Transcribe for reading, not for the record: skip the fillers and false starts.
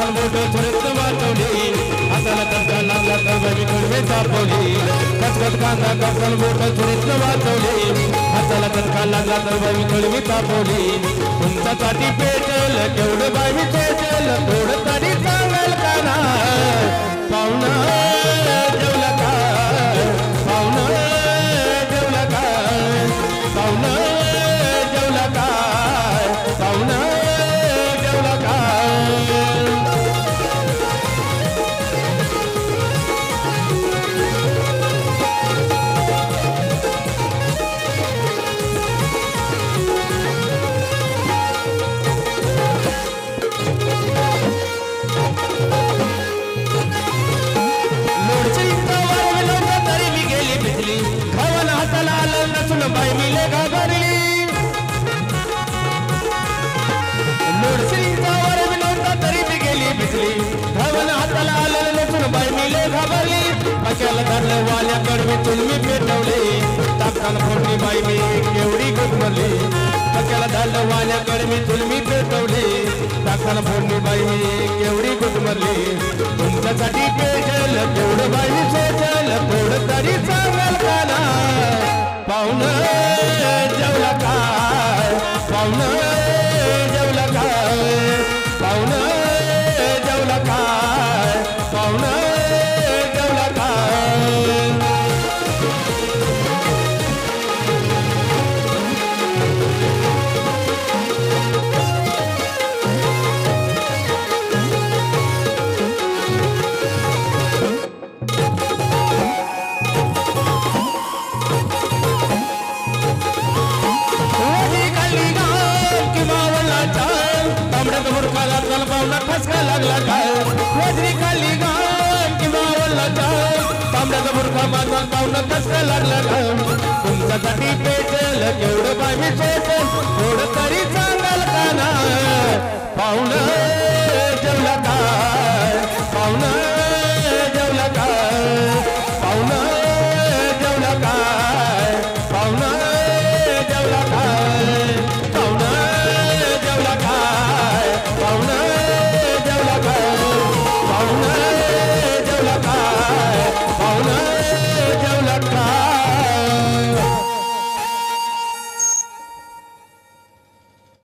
कण मोठं थोडीच वाचवली हाताला धक्का लागला तर बाई मी कडवे तापवली कचकट कांदा कण मोठं थोडीच वाचवली हाताला धक्का लागला तर बाई मी कडवी तापवली तुमच्यासाठी पेटल केवढं बाई मी पेटल थोडं तरी सांगाल का ना पाहुणा जेवला काय पाहुणा जेवला काय पाहुणा जेवला काय पाहुणा जेवला काय बाई मिले घाबरली लोडसिंगावर विनोदा तरी मी गेली भिजली धावन हाताला आलं नसून बाई मिले घाबरली पक्याला धरलं वाल्याकडे मी चुलमी पेटवले टाकताना फोडणी बाई मी केवढी गुदमरली पक्याला धरलं वाल्याकडे मी चुलमी पेटवले टाकताना फोडणी बाई मी केवढी गुदमरली तुमच्यासाठी पेटल केवढं बाई मी सोचल थोडं तरी सांगाल का ना पाहुणं जेवला काय पाहुणं जेवला काय पाहुणं जेवला काय पाहुणं जेवला काय पाहुणा ठसका लागला काय वजरी खाली गाण किंवा वल्ला जाय तांबड्याचा बुरखा माझा पाहुणा ठसका लागला काय तुमच्यासाठी पेटल केवढं बाई मी सोचल थोडं तरी सांगाल का ना पाहुणं